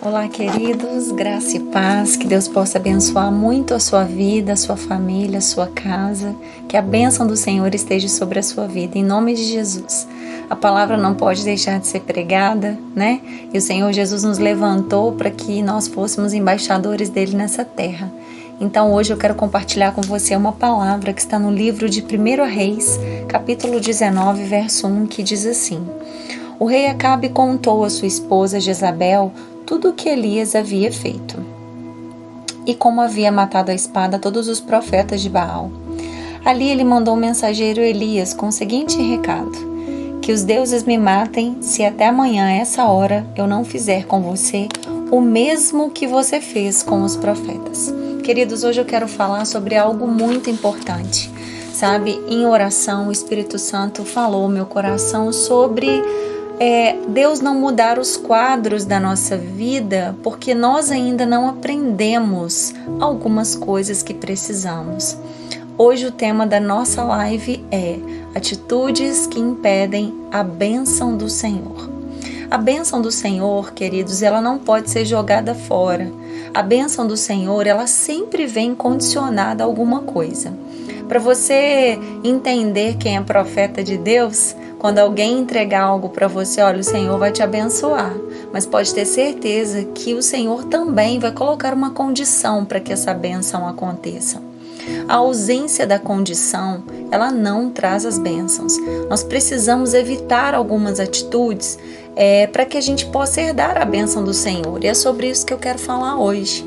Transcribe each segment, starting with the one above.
Olá, queridos, graça e paz, que Deus possa abençoar muito a sua vida, a sua família, a sua casa, que a bênção do Senhor esteja sobre a sua vida, em nome de Jesus. A palavra não pode deixar de ser pregada, né? E o Senhor Jesus nos levantou para que nós fôssemos embaixadores dele nessa terra. Então hoje eu quero compartilhar com você uma palavra que está no livro de 1 Reis, capítulo 19, verso 1, que diz assim: O rei Acabe contou à sua esposa Jezabel tudo o que Elias havia feito, e como havia matado à espada todos os profetas de Baal. Ali ele mandou o mensageiro Elias com o seguinte recado: que os deuses me matem se até amanhã, essa hora, eu não fizer com você o mesmo que você fez com os profetas. Queridos, hoje eu quero falar sobre algo muito importante. Sabe, em oração, o Espírito Santo falou ao meu coração sobre Deus não mudar os quadros da nossa vida porque nós ainda não aprendemos algumas coisas que precisamos. Hoje o tema da nossa live é atitudes que impedem a bênção do Senhor. A bênção do Senhor, queridos, ela não pode ser jogada fora. A bênção do Senhor, ela sempre vem condicionada a alguma coisa. Para você entender quem é profeta de Deus, quando alguém entregar algo para você, olha, o Senhor vai te abençoar, mas pode ter certeza que o Senhor também vai colocar uma condição para que essa bênção aconteça. A ausência da condição, ela não traz as bênçãos. Nós precisamos evitar algumas atitudes para que a gente possa herdar a bênção do Senhor. E é sobre isso que eu quero falar hoje.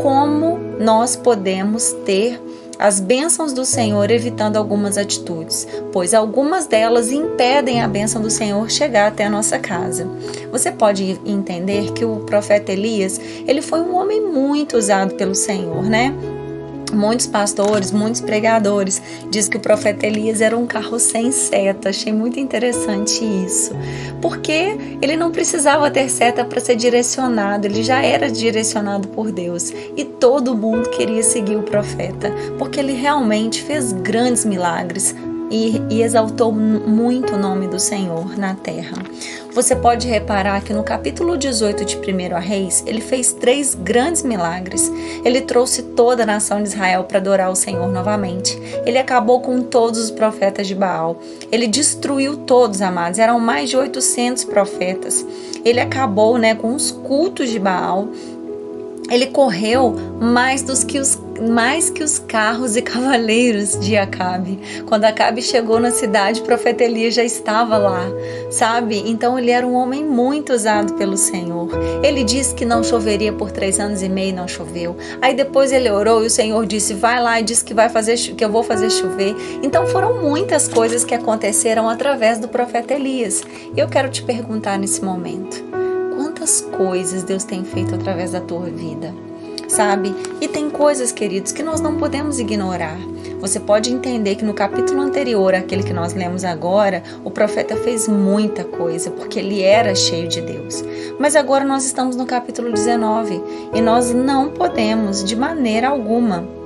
Como nós podemos ter as bênçãos do Senhor evitando algumas atitudes, pois algumas delas impedem a bênção do Senhor chegar até a nossa casa. Você pode entender que o profeta Elias, ele foi um homem muito usado pelo Senhor, né? Muitos pastores, muitos pregadores dizem que o profeta Elias era um carro sem seta. Achei muito interessante isso, porque ele não precisava ter seta para ser direcionado, ele já era direcionado por Deus e todo mundo queria seguir o profeta, porque ele realmente fez grandes milagres e exaltou muito o nome do Senhor na terra. Você pode reparar que no capítulo 18 de 1 Reis, ele fez 3 grandes milagres. Ele trouxe toda a nação de Israel para adorar o Senhor novamente. Ele acabou com todos os profetas de Baal. Ele destruiu todos, amados. Eram mais de 800 profetas. Ele acabou, com os cultos de Baal. Ele correu mais que os carros e cavaleiros de Acabe. Quando Acabe chegou na cidade, o profeta Elias já estava lá, sabe? Então ele era um homem muito usado pelo Senhor. Ele disse que não choveria por 3 anos e meio, não choveu. Aí depois ele orou e o Senhor disse, vai lá e disse que eu vou fazer chover. Então foram muitas coisas que aconteceram através do profeta Elias. E eu quero te perguntar nesse momento, quantas coisas Deus tem feito através da tua vida, sabe? E tem coisas, queridos, que nós não podemos ignorar. Você pode entender que no capítulo anterior, aquele que nós lemos agora, o profeta fez muita coisa, porque ele era cheio de Deus. Mas agora nós estamos no capítulo 19 e nós não podemos, de maneira alguma,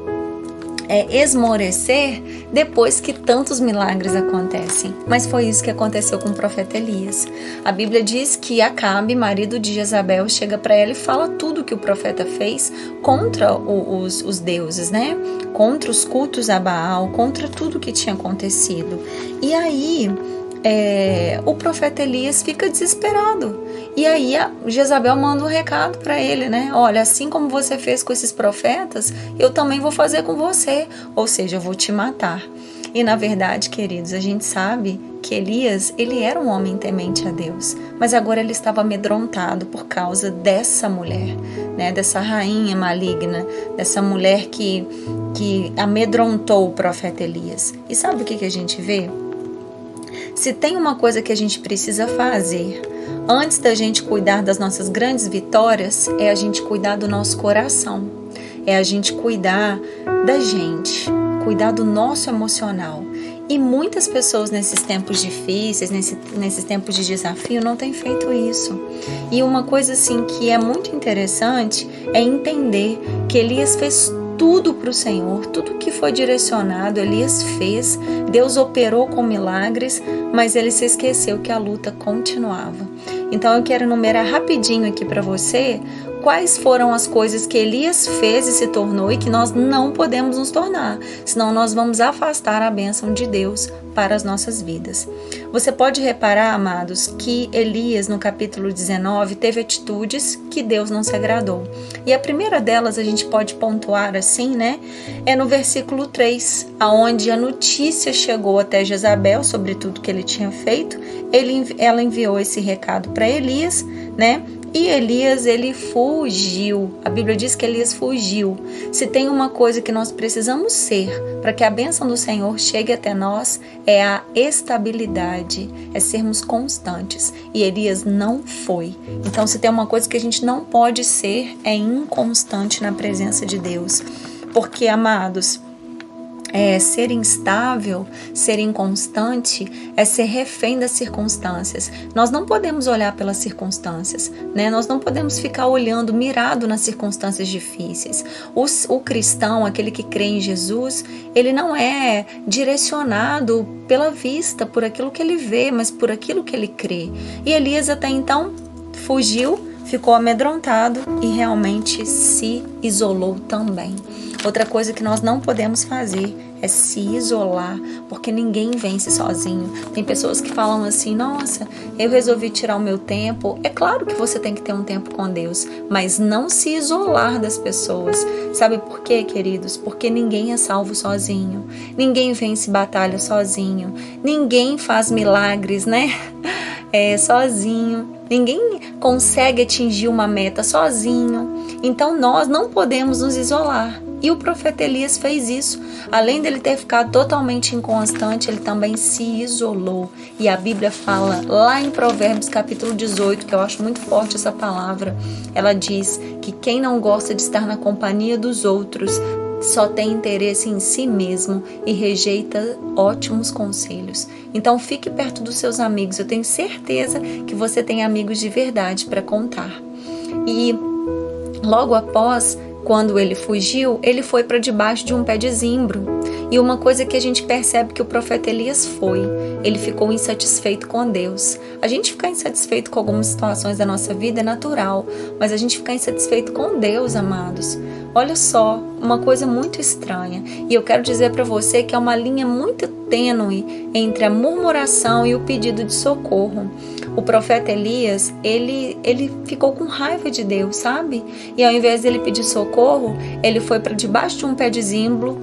esmorecer depois que tantos milagres acontecem. Mas foi isso que aconteceu com o profeta Elias. A Bíblia diz que Acabe, marido de Jezabel, chega para ela e fala tudo que o profeta fez contra os deuses, contra os cultos a Baal, contra tudo que tinha acontecido. E aí o profeta Elias fica desesperado. E aí Jezabel manda um recado para ele, olha, assim como você fez com esses profetas, eu também vou fazer com você, ou seja, eu vou te matar. E na verdade, queridos, a gente sabe que Elias, ele era um homem temente a Deus, mas agora ele estava amedrontado por causa dessa mulher, dessa rainha maligna, dessa mulher que amedrontou o profeta Elias. E sabe o que a gente vê? Se tem uma coisa que a gente precisa fazer antes da gente cuidar das nossas grandes vitórias, é a gente cuidar do nosso coração, é a gente cuidar da gente, cuidar do nosso emocional. E muitas pessoas nesses tempos difíceis, nesses tempos de desafio, não têm feito isso. E uma coisa assim que é muito interessante é entender que Elias fez tudo para o Senhor, tudo que foi direcionado, Elias fez, Deus operou com milagres, mas ele se esqueceu que a luta continuava. Então eu quero enumerar rapidinho aqui para você quais foram as coisas que Elias fez e se tornou e que nós não podemos nos tornar, senão nós vamos afastar a bênção de Deus para as nossas vidas. Você pode reparar, amados, que Elias, no capítulo 19, teve atitudes que Deus não se agradou. E a primeira delas, a gente pode pontuar assim, né? É no versículo 3, aonde a notícia chegou até Jezabel sobre tudo que ele tinha feito. Ela enviou esse recado para Elias, né? E Elias, ele fugiu. A Bíblia diz que Elias fugiu. Se tem uma coisa que nós precisamos ser para que a bênção do Senhor chegue até nós, é a estabilidade, é sermos constantes. E Elias não foi. Então, se tem uma coisa que a gente não pode ser, é inconstante na presença de Deus. Porque, amados, ser instável, ser inconstante, é ser refém das circunstâncias. Nós não podemos olhar pelas circunstâncias, né? Nós não podemos ficar olhando, mirado nas circunstâncias difíceis. O cristão, aquele que crê em Jesus, ele não é direcionado pela vista, por aquilo que ele vê, mas por aquilo que ele crê. E Elias até então fugiu, ficou amedrontado e realmente se isolou também. Outra coisa que nós não podemos fazer é se isolar, porque ninguém vence sozinho. Tem pessoas que falam assim, nossa, eu resolvi tirar o meu tempo. É claro que você tem que ter um tempo com Deus, mas não se isolar das pessoas. Sabe por quê, queridos? Porque ninguém é salvo sozinho. Ninguém vence batalha sozinho. Ninguém faz milagres, né? Sozinho. Ninguém consegue atingir uma meta sozinho. Então nós não podemos nos isolar. E o profeta Elias fez isso. Além dele ter ficado totalmente inconstante, ele também se isolou. E a Bíblia fala lá em Provérbios capítulo 18, que eu acho muito forte essa palavra. Ela diz que quem não gosta de estar na companhia dos outros só tem interesse em si mesmo e rejeita ótimos conselhos. Então fique perto dos seus amigos. Eu tenho certeza que você tem amigos de verdade para contar. E logo após, quando ele fugiu, ele foi para debaixo de um pé de zimbro. E uma coisa que a gente percebe que o profeta Elias ele ficou insatisfeito com Deus. A gente ficar insatisfeito com algumas situações da nossa vida é natural, mas a gente ficar insatisfeito com Deus, amados, olha só, uma coisa muito estranha. E eu quero dizer para você que é uma linha muito tênue entre a murmuração e o pedido de socorro. O profeta Elias, ele ficou com raiva de Deus, sabe? E ao invés dele pedir socorro, ele foi para debaixo de um pé de zimbro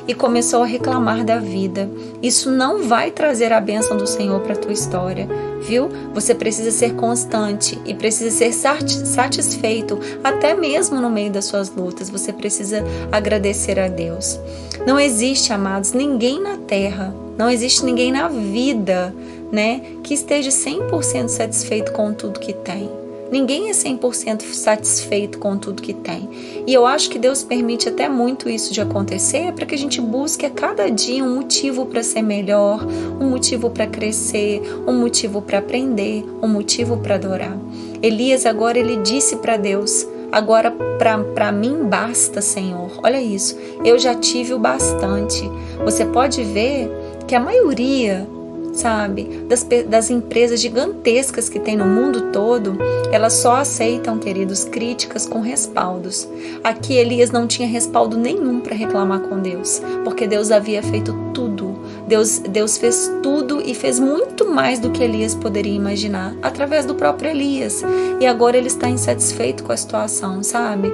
e começou a reclamar da vida. Isso não vai trazer a bênção do Senhor para a tua história, viu? Você precisa ser constante e precisa ser satisfeito, até mesmo no meio das suas lutas. Você precisa agradecer a Deus. Não existe, amados, ninguém na terra, não existe ninguém na vida, né, que esteja 100% satisfeito com tudo que tem. Ninguém é 100% satisfeito com tudo que tem. E eu acho que Deus permite até muito isso de acontecer para que a gente busque a cada dia um motivo para ser melhor, um motivo para crescer, um motivo para aprender, um motivo para adorar. Elias agora ele disse para Deus, agora para mim basta, Senhor. Olha isso, eu já tive o bastante. Você pode ver que a maioria, sabe, das empresas gigantescas que tem no mundo todo, elas só aceitam, queridos, críticas com respaldos. Aqui Elias não tinha respaldo nenhum para reclamar com Deus, porque Deus havia feito tudo. Deus fez tudo e fez muito mais do que Elias poderia imaginar, através do próprio Elias. E agora ele está insatisfeito com a situação, sabe?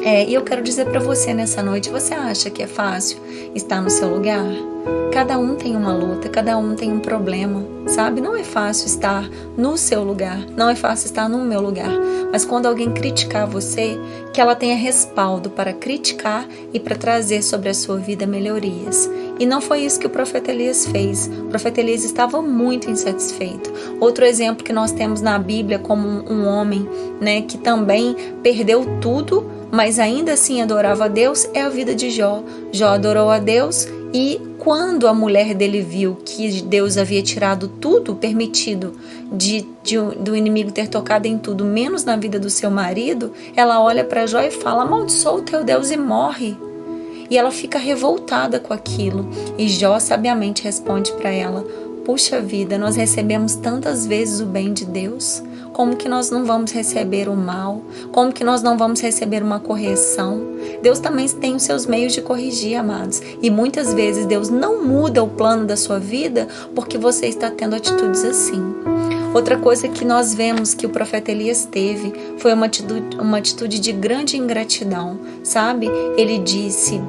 E eu quero dizer para você nessa noite, você acha que é fácil estar no seu lugar? Cada um tem uma luta, cada um tem um problema, sabe? Não é fácil estar no seu lugar, não é fácil estar no meu lugar. Mas quando alguém criticar você, que ela tenha respaldo para criticar e para trazer sobre a sua vida melhorias. E não foi isso que o profeta Elias fez. O profeta Elias estava muito insatisfeito. Outro exemplo que nós temos na Bíblia como um homem, né, que também perdeu tudo, mas ainda assim adorava a Deus, é a vida de Jó. Jó adorou a Deus e quando a mulher dele viu que Deus havia tirado tudo permitido do inimigo ter tocado em tudo, menos na vida do seu marido, ela olha para Jó e fala, amaldiçoa o teu Deus e morre. E ela fica revoltada com aquilo. E Jó sabiamente responde para ela, puxa vida, nós recebemos tantas vezes o bem de Deus, como que nós não vamos receber o mal? Como que nós não vamos receber uma correção? Deus também tem os seus meios de corrigir, amados. E muitas vezes Deus não muda o plano da sua vida porque você está tendo atitudes assim. Outra coisa que nós vemos que o profeta Elias teve foi uma atitude de grande ingratidão, sabe? Ele disse,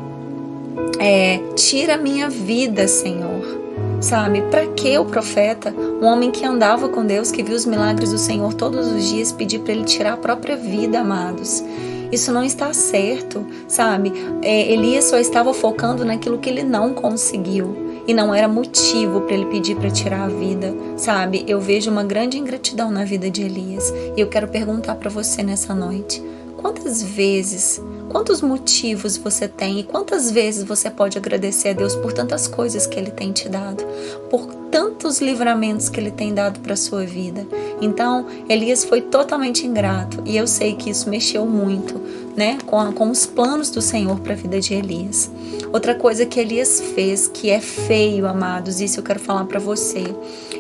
tira a minha vida, Senhor. Sabe, para que o profeta, um homem que andava com Deus, que viu os milagres do Senhor todos os dias, pedir para ele tirar a própria vida, amados? Isso não está certo, sabe? Elias só estava focando naquilo que ele não conseguiu. E não era motivo para ele pedir para tirar a vida, sabe? Eu vejo uma grande ingratidão na vida de Elias. E eu quero perguntar para você nessa noite. Quantas vezes, quantos motivos você tem e quantas vezes você pode agradecer a Deus por tantas coisas que Ele tem te dado, por tantos livramentos que Ele tem dado para a sua vida? Então, Elias foi totalmente ingrato e eu sei que isso mexeu muito, né, com os planos do Senhor para a vida de Elias. Outra coisa que Elias fez, que é feio, amados, isso eu quero falar para você.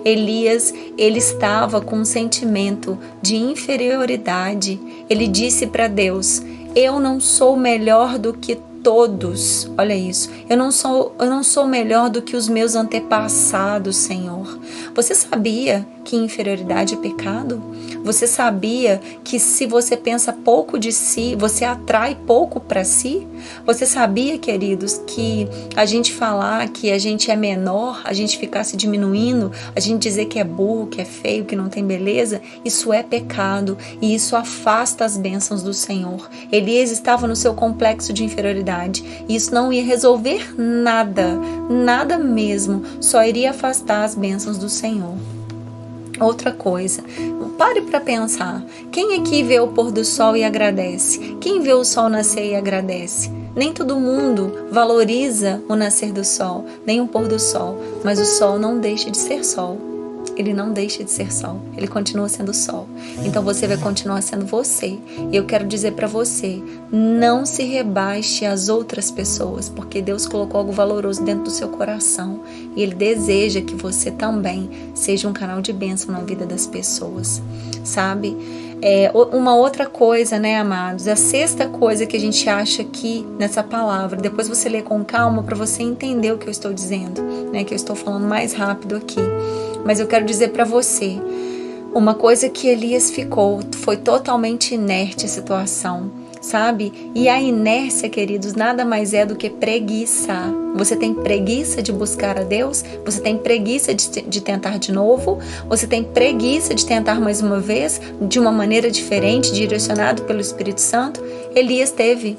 Elias, ele estava com um sentimento de inferioridade. Ele disse para Deus, eu não sou melhor do que todos. Olha isso. Eu não sou melhor do que os meus antepassados, Senhor. Você sabia que inferioridade é pecado? Você sabia que se você pensa pouco de si, você atrai pouco para si? Você sabia, queridos, que a gente falar que a gente é menor, a gente ficar se diminuindo, a gente dizer que é burro, que é feio, que não tem beleza, isso é pecado e isso afasta as bênçãos do Senhor. Elias estava no seu complexo de inferioridade e isso não ia resolver nada, nada mesmo, só iria afastar as bênçãos do Senhor. Outra coisa, pare para pensar, quem aqui vê o pôr do sol e agradece? Quem vê o sol nascer e agradece? Nem todo mundo valoriza o nascer do sol, nem o pôr do sol, mas o sol não deixa de ser sol. Ele não deixa de ser sol, ele continua sendo sol. Então você vai continuar sendo você. E eu quero dizer para você, não se rebaixe às outras pessoas, porque Deus colocou algo valoroso dentro do seu coração. E Ele deseja que você também seja um canal de bênção na vida das pessoas, sabe? Uma outra coisa, né, amados? A sexta coisa que a gente acha aqui nessa palavra, depois você lê com calma para você entender o que eu estou dizendo, né? Que eu estou falando mais rápido aqui. Mas eu quero dizer para você, uma coisa que Elias foi totalmente inerte a situação, sabe? E a inércia, queridos, nada mais é do que preguiça. Você tem preguiça de buscar a Deus? Você tem preguiça de tentar de novo? Você tem preguiça de tentar mais uma vez, de uma maneira diferente, direcionado pelo Espírito Santo? Elias teve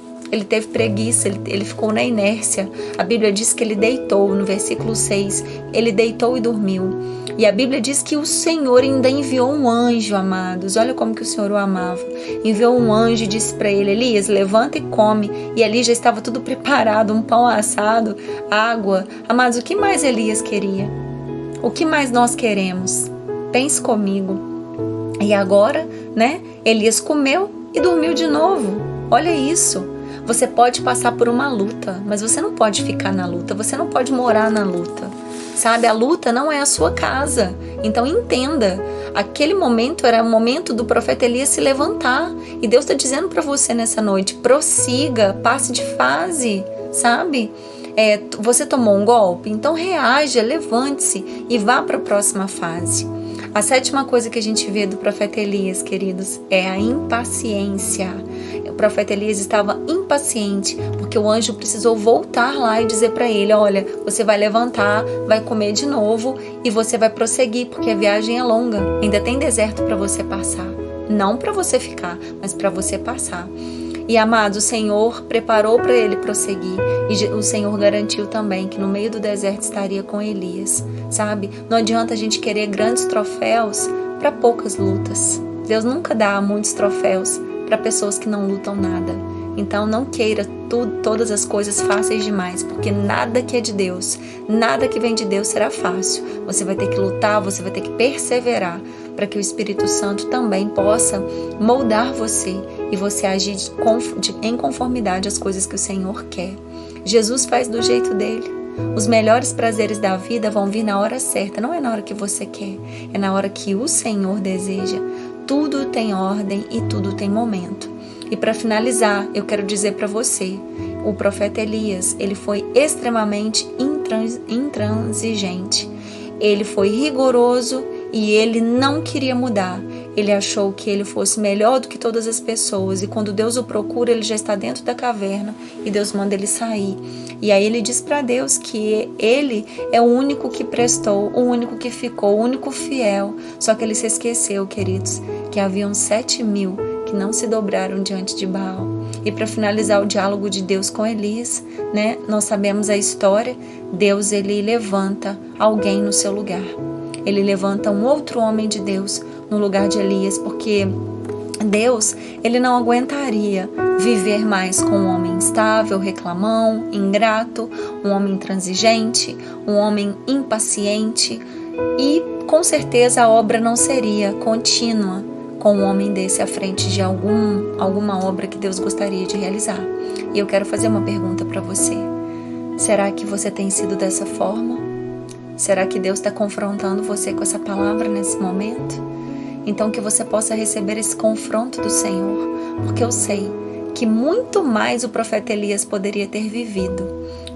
preguiça, ele ficou na inércia. A Bíblia diz que ele deitou, no versículo 6, ele deitou e dormiu. E a Bíblia diz que o Senhor ainda enviou um anjo, amados. Olha como que o Senhor o amava. Enviou um anjo e disse para ele, Elias, levanta e come. E ali já estava tudo preparado, um pão assado, água. Amados, o que mais Elias queria? O que mais nós queremos? Pense comigo. E agora, né? Elias comeu e dormiu de novo. Olha isso. Você pode passar por uma luta, mas você não pode ficar na luta. Você não pode morar na luta. Sabe, a luta não é a sua casa. Então entenda, aquele momento era o momento do profeta Elias se levantar. E Deus está dizendo para você nessa noite, prossiga, passe de fase, sabe? Você tomou um golpe? Então reaja, levante-se e vá para a próxima fase. A sétima coisa que a gente vê do profeta Elias, queridos, é a impaciência. O profeta Elias estava impaciente, porque o anjo precisou voltar lá e dizer para ele, olha, você vai levantar, vai comer de novo e você vai prosseguir, porque a viagem é longa, ainda tem deserto para você passar. Não para você ficar, mas para você passar. E amados, o Senhor preparou para ele prosseguir. E o Senhor garantiu também que no meio do deserto estaria com Elias, sabe? Não adianta a gente querer grandes troféus para poucas lutas. Deus nunca dá muitos troféus para pessoas que não lutam nada. Então não queira todas as coisas fáceis demais, porque nada que é de Deus, nada que vem de Deus será fácil. Você vai ter que lutar, você vai ter que perseverar para que o Espírito Santo também possa moldar você e você agir em conformidade às coisas que o Senhor quer. Jesus faz do jeito dele. Os melhores prazeres da vida vão vir na hora certa, não é na hora que você quer, é na hora que o Senhor deseja. tudo tem ordem e tudo tem momento. E para finalizar, eu quero dizer para você, o profeta Elias, ele foi extremamente intransigente. Ele foi rigoroso e ele não queria mudar. Ele achou que ele fosse melhor do que todas as pessoas. E quando Deus o procura, ele já está dentro da caverna e Deus manda ele sair. E aí ele diz para Deus que ele é o único que prestou, o único que ficou, o único fiel. Só que ele se esqueceu, queridos, que haviam 7.000 que não se dobraram diante de Baal. E para finalizar o diálogo de Deus com Elias, né, nós sabemos a história. Deus, ele levanta alguém no seu lugar. Ele levanta um outro homem de Deus no lugar de Elias, porque Deus, ele não aguentaria viver mais com um homem instável, reclamão, ingrato, um homem intransigente, um homem impaciente, e com certeza a obra não seria contínua com um homem desse à frente de alguma obra que Deus gostaria de realizar. E eu quero fazer uma pergunta para você. Será que você tem sido dessa forma? Será que Deus está confrontando você com essa palavra nesse momento? Então que você possa receber esse confronto do Senhor, porque eu sei que muito mais o profeta Elias poderia ter vivido,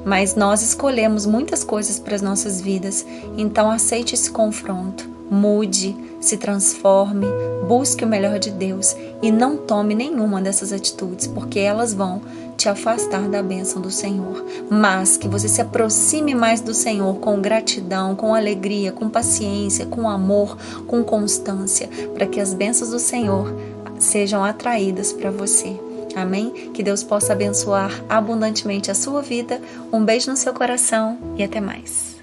mas nós escolhemos muitas coisas para as nossas vidas. Então aceite esse confronto, mude, se transforme, busque o melhor de Deus e não tome nenhuma dessas atitudes, porque elas vão te afastar da bênção do Senhor. Mas que você se aproxime mais do Senhor com gratidão, com alegria, com paciência, com amor, com constância, para que as bênçãos do Senhor sejam atraídas para você. Amém? Que Deus possa abençoar abundantemente a sua vida. Um beijo no seu coração e até mais.